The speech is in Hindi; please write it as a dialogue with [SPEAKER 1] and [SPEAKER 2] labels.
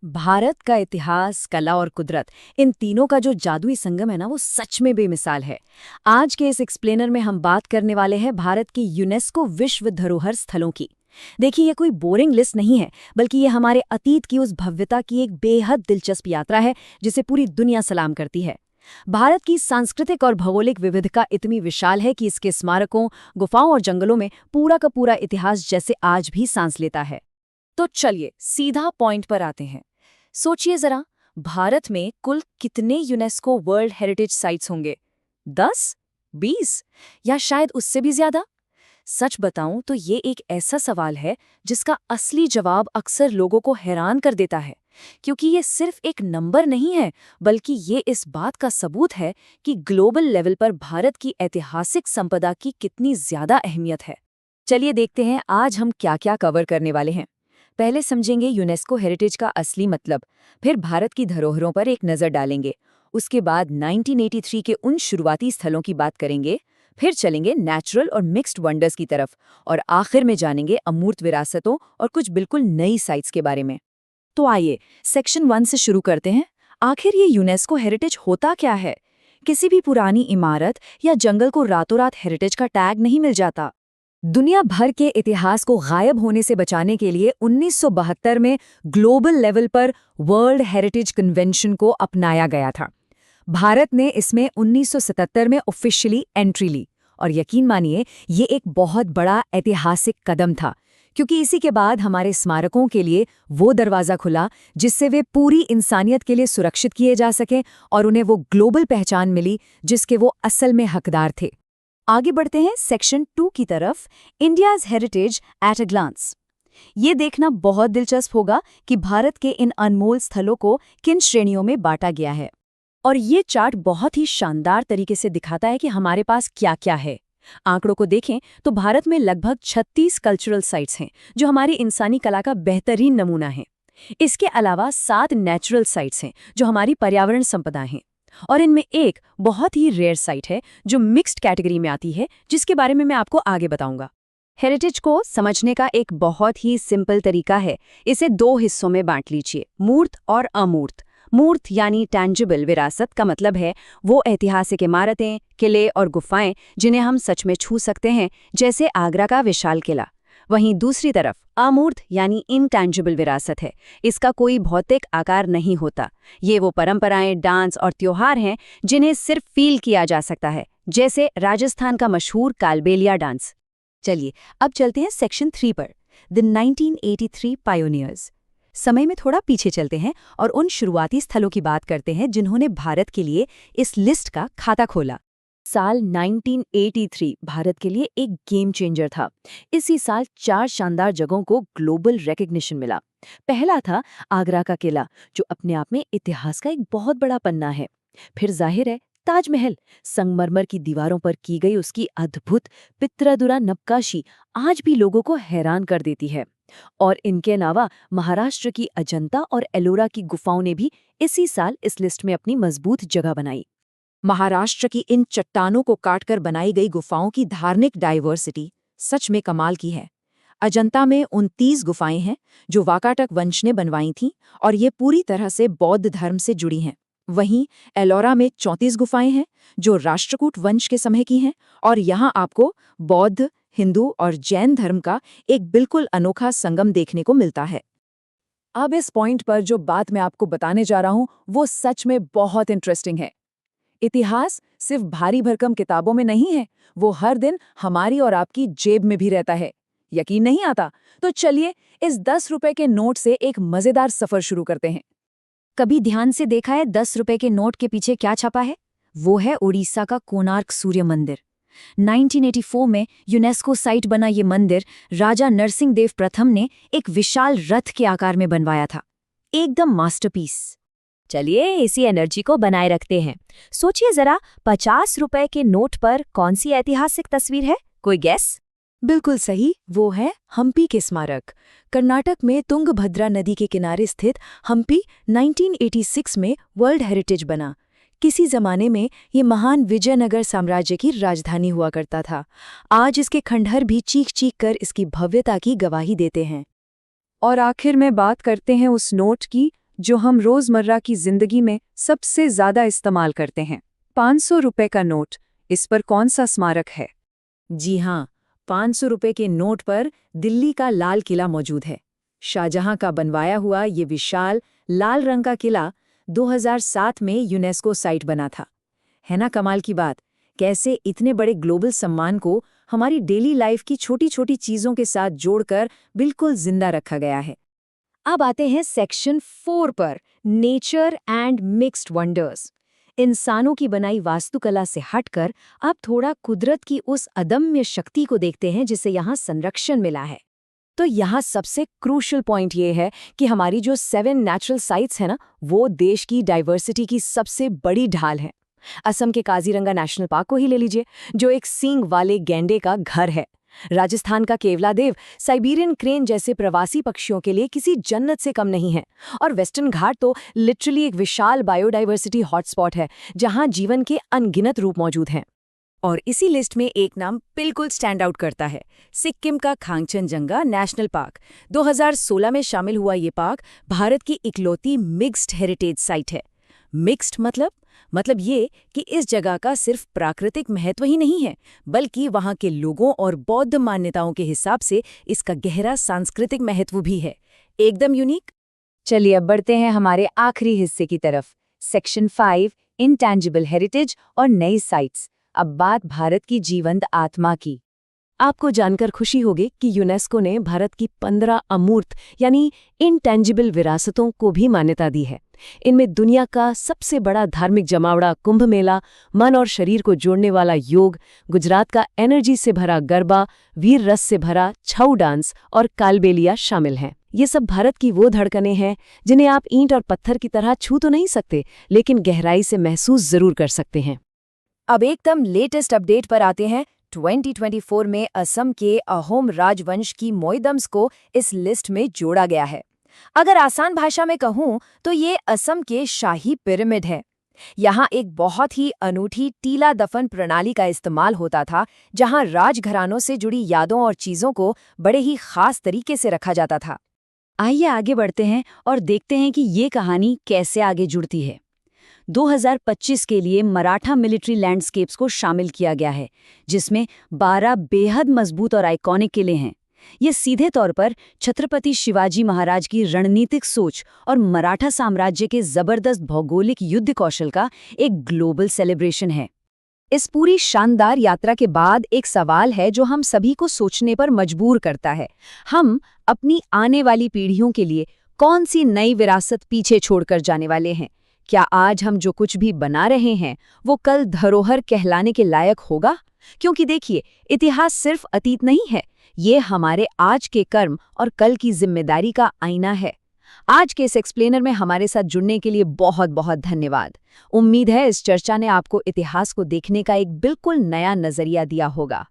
[SPEAKER 1] भारत का इतिहास, कला और कुदरत, इन तीनों का जो जादुई संगम है ना, वो सच में बेमिसाल है। आज के इस एक्सप्लेनर में हम बात करने वाले हैं भारत की यूनेस्को विश्व धरोहर स्थलों की। देखिए, ये कोई बोरिंग लिस्ट नहीं है, बल्कि ये हमारे अतीत की उस भव्यता की एक बेहद दिलचस्प यात्रा है जिसे पूरी दुनिया सलाम करती है। भारत की सांस्कृतिक और भौगोलिक विविधता इतनी विशाल है कि इसके स्मारकों, गुफाओं और जंगलों में पूरा का पूरा इतिहास जैसे आज भी सांस लेता है। तो चलिए सीधा पॉइंट पर आते हैं। सोचिए जरा, भारत में कुल कितने यूनेस्को वर्ल्ड हेरिटेज साइट्स होंगे? 10, 20 या शायद उससे भी ज्यादा? सच बताऊं तो ये एक ऐसा सवाल है जिसका असली जवाब अक्सर लोगों को हैरान कर देता है, क्योंकि ये सिर्फ एक नंबर नहीं है, बल्कि ये इस बात का सबूत है कि ग्लोबल लेवल पर भारत की ऐतिहासिक संपदा की कितनी ज्यादा अहमियत है। चलिए देखते हैं आज हम क्या क्या कवर करने वाले हैं। पहले समझेंगे यूनेस्को हेरिटेज का असली मतलब, फिर भारत की धरोहरों पर एक नज़र डालेंगे। उसके बाद 1983 के उन शुरुआती स्थलों की बात करेंगे, फिर चलेंगे नेचुरल और मिक्स्ड वंडर्स की तरफ, और आखिर में जानेंगे अमूर्त विरासतों और कुछ बिल्कुल नई साइट्स के बारे में। तो आइए सेक्शन 1 से शुरू करते हैं। आखिर ये यूनेस्को हेरिटेज होता क्या है? किसी भी पुरानी इमारत या जंगल को रातों रात हेरिटेज का टैग नहीं मिल जाता। दुनिया भर के इतिहास को गायब होने से बचाने के लिए 1972 में ग्लोबल लेवल पर वर्ल्ड हेरिटेज कन्वेंशन को अपनाया गया था। भारत ने इसमें 1977 में ऑफिशियली एंट्री ली, और यकीन मानिए ये एक बहुत बड़ा ऐतिहासिक कदम था, क्योंकि इसी के बाद हमारे स्मारकों के लिए वो दरवाज़ा खुला जिससे वे पूरी इंसानियत के लिए सुरक्षित किए जा सकें और उन्हें वो ग्लोबल पहचान मिली जिसके वो असल में हकदार थे। आगे बढ़ते हैं सेक्शन 2 की तरफ, India's heritage at a glance. ये देखना बहुत दिलचस्प होगा कि भारत के इन अनमोल स्थलों को किन श्रेणियों में बांटा गया है। और ये चार्ट बहुत ही शानदार तरीके से दिखाता है कि हमारे पास क्या क्या है। आंकड़ों को देखें तो भारत में लगभग 36 कल्चरल साइट्स हैं, जो हमारी इंसानी कला का बेहतरीन नमूना है। इसके अलावा 7 नेचुरल साइट्स हैं, जो हमारी पर्यावरण संपदा हैं। और इनमें एक बहुत ही रेयर साइट है जो मिक्स्ड कैटेगरी में आती है, जिसके बारे में मैं आपको आगे बताऊंगा। हेरिटेज को समझने का एक बहुत ही सिंपल तरीका है, इसे 2 हिस्सों में बांट लीजिए, मूर्त और अमूर्त। मूर्त यानी टैंजिबल विरासत का मतलब है वो ऐतिहासिक इमारतें, किले और गुफाएं जिन्हें हम सच में छू सकते हैं, जैसे आगरा का विशाल किला। वहीं दूसरी तरफ अमूर्त यानी इनटैंजिबल विरासत है। इसका कोई भौतिक आकार नहीं होता। ये वो परंपराएं, डांस और त्योहार हैं जिन्हें सिर्फ फील किया जा सकता है, जैसे राजस्थान का मशहूर कालबेलिया डांस। चलिए अब चलते हैं सेक्शन 3 पर, द 1983 पायोनियर्स। समय में थोड़ा पीछे चलते हैं और उन शुरुआती स्थलों की बात करते हैं जिन्होंने भारत के लिए इस लिस्ट का खाता खोला। साल 1983 भारत के लिए एक गेम चेंजर था। इसी साल 4 शानदार जगहों को ग्लोबल रिकॉग्निशन मिला। पहला था आगरा का किला, जो अपने आप में इतिहास का एक बहुत बड़ा पन्ना है। फिर जाहिर है ताजमहल, संगमरमर की दीवारों पर की गई उसकी अद्भुत पितरादुरा नक्काशी आज भी लोगों को हैरान कर देती है। और इनके अलावा महाराष्ट्र की अजंता और एलोरा की गुफाओं ने भी इसी साल इस लिस्ट में अपनी मजबूत जगह बनाई। महाराष्ट्र की इन चट्टानों को काटकर बनाई गई गुफाओं की धार्मिक डाइवर्सिटी सच में कमाल की है। अजंता में 29 गुफाएं हैं जो वाकाटक वंश ने बनवाई थीं, और ये पूरी तरह से बौद्ध धर्म से जुड़ी हैं। वहीं एलोरा में 34 गुफाएं हैं जो राष्ट्रकूट वंश के समय की हैं, और यहाँ आपको बौद्ध, हिंदू और जैन धर्म का एक बिल्कुल अनोखा संगम देखने को मिलता है। अब इस पॉइंट पर जो बात मैं आपको बताने जा रहा हूँ वो सच में बहुत इंटरेस्टिंग है। इतिहास सिर्फ भारी भरकम किताबों में नहीं है, वो हर दिन हमारी और आपकी जेब में भी रहता है। यकीन नहीं आता? तो चलिए इस 10 रुपए के नोट से एक मजेदार सफर शुरू करते हैं। कभी ध्यान से देखा है 10 रुपए के नोट के पीछे क्या छपा है? वो है उड़ीसा का कोणार्क सूर्य मंदिर। 1984 में यूनेस्को साइट बना ये मंदिर राजा नरसिंह देव प्रथम ने एक विशाल रथ के आकार में बनवाया था। एकदम मास्टरपीस। चलिए इसी एनर्जी को बनाए रखते हैं। सोचिए जरा, 50 रुपए के नोट पर कौन सी ऐतिहासिक तस्वीर है? कोई गेस? बिल्कुल सही, वो है हम्पी के स्मारक। कर्नाटक में तुंगभद्रा नदी के किनारे स्थित हम्पी 1986 में वर्ल्ड हेरिटेज बना। किसी जमाने में ये महान विजयनगर साम्राज्य की राजधानी हुआ करता था। आज इसके खंडहर भी चीख चीख कर इसकी भव्यता की गवाही देते हैं। और आखिर में बात करते हैं उस नोट की जो हम रोजमर्रा की जिंदगी में सबसे ज्यादा इस्तेमाल करते हैं। 500 रुपए का नोट, इस पर कौन सा स्मारक है?
[SPEAKER 2] जी हाँ, 500 रुपए के नोट पर दिल्ली का लाल किला मौजूद है। शाहजहां का बनवाया हुआ ये विशाल लाल रंग का किला 2007 में यूनेस्को साइट बना था। है ना कमाल की बात, कैसे इतने बड़े ग्लोबल सम्मान को हमारी डेली लाइफ की छोटी छोटी चीजों के साथ जोड़कर बिल्कुल जिंदा रखा गया है।
[SPEAKER 1] अब आते हैं सेक्शन 4 पर, नेचर एंड मिक्स्ड वंडर्स। इंसानों की बनाई वास्तुकला से हटकर अब थोड़ा कुदरत की उस अदम्य शक्ति को देखते हैं जिसे यहाँ संरक्षण मिला है। तो यहाँ सबसे क्रूशल पॉइंट ये है कि हमारी जो 7 नेचुरल साइट्स हैं ना, वो देश की डाइवर्सिटी की सबसे बड़ी ढाल है। असम के काजीरंगा नेशनल पार्क को ही ले लीजिए, जो एक सींग वाले गैंडे का घर है। राजस्थान का केवलादेव साइबेरियन क्रेन जैसे प्रवासी पक्षियों के लिए किसी जन्नत से कम नहीं है। और वेस्टर्न घाट तो लिटरली एक विशाल बायोडाइवर्सिटी हॉटस्पॉट है, जहां जीवन के अनगिनत रूप मौजूद हैं।
[SPEAKER 2] और इसी लिस्ट में एक नाम बिल्कुल स्टैंड आउट करता है, सिक्किम का खांगचनजंगा नेशनल पार्क। 2016 में शामिल हुआ ये पार्क भारत की इकलौती मिक्स्ड हेरिटेज साइट है। मिक्स्ड मतलब ये कि इस जगह का सिर्फ प्राकृतिक महत्व ही नहीं है, बल्कि वहाँ के लोगों और बौद्ध मान्यताओं के हिसाब से इसका गहरा सांस्कृतिक महत्व भी है। एकदम यूनिक।
[SPEAKER 1] चलिए अब बढ़ते हैं हमारे आखिरी हिस्से की तरफ, सेक्शन 5, इंटैंजिबल हेरिटेज और नई साइट्स। अब बात भारत की जीवंत आत्मा की। आपको जानकर खुशी होगी कि यूनेस्को ने भारत की 15 अमूर्त यानी इंटैंजिबल विरासतों को भी मान्यता दी है। इनमें दुनिया का सबसे बड़ा धार्मिक जमावड़ा कुंभ मेला, मन और शरीर को जोड़ने वाला योग, गुजरात का एनर्जी से भरा गरबा, वीर रस से भरा छऊ डांस और कालबेलिया शामिल हैं। ये सब भारत की वो धड़कनें हैं जिन्हें आप ईंट और पत्थर की तरह छू तो नहीं सकते, लेकिन गहराई से महसूस जरूर कर सकते हैं। अब एकदम लेटेस्ट अपडेट पर आते हैं। 2024 में असम के अहोम राजवंश की मोइदम्स को इस लिस्ट में जोड़ा गया है। अगर आसान भाषा में कहूं तो ये असम के शाही पिरामिड है। यहाँ एक बहुत ही अनूठी टीला दफन प्रणाली का इस्तेमाल होता था, जहाँ राजघरानों से जुड़ी यादों और चीजों को बड़े ही खास तरीके से रखा जाता था। आइए आगे बढ़ते हैं और देखते हैं कि ये कहानी कैसे आगे जुड़ती है। 2025 के लिए मराठा मिलिट्री लैंडस्केप्स को शामिल किया गया है, जिसमें 12 बेहद मजबूत और आइकॉनिक किले हैं। ये सीधे तौर पर छत्रपति शिवाजी महाराज की रणनीतिक सोच और मराठा साम्राज्य के जबरदस्त भौगोलिक युद्ध कौशल का एक ग्लोबल सेलिब्रेशन है। इस पूरी शानदार यात्रा के बाद एक सवाल है जो हम सभी को सोचने पर मजबूर करता है। हम अपनी आने वाली पीढ़ियों के लिए कौन सी नई विरासत पीछे छोड़कर जाने वाले हैं? क्या आज हम जो कुछ भी बना रहे हैं वो कल धरोहर कहलाने के लायक होगा? क्योंकि देखिए, इतिहास सिर्फ अतीत नहीं है, ये हमारे आज के कर्म और कल की जिम्मेदारी का आईना है। आज के इस एक्सप्लेनर में हमारे साथ जुड़ने के लिए बहुत बहुत धन्यवाद। उम्मीद है इस चर्चा ने आपको इतिहास को देखने का एक बिल्कुल नया नजरिया दिया होगा।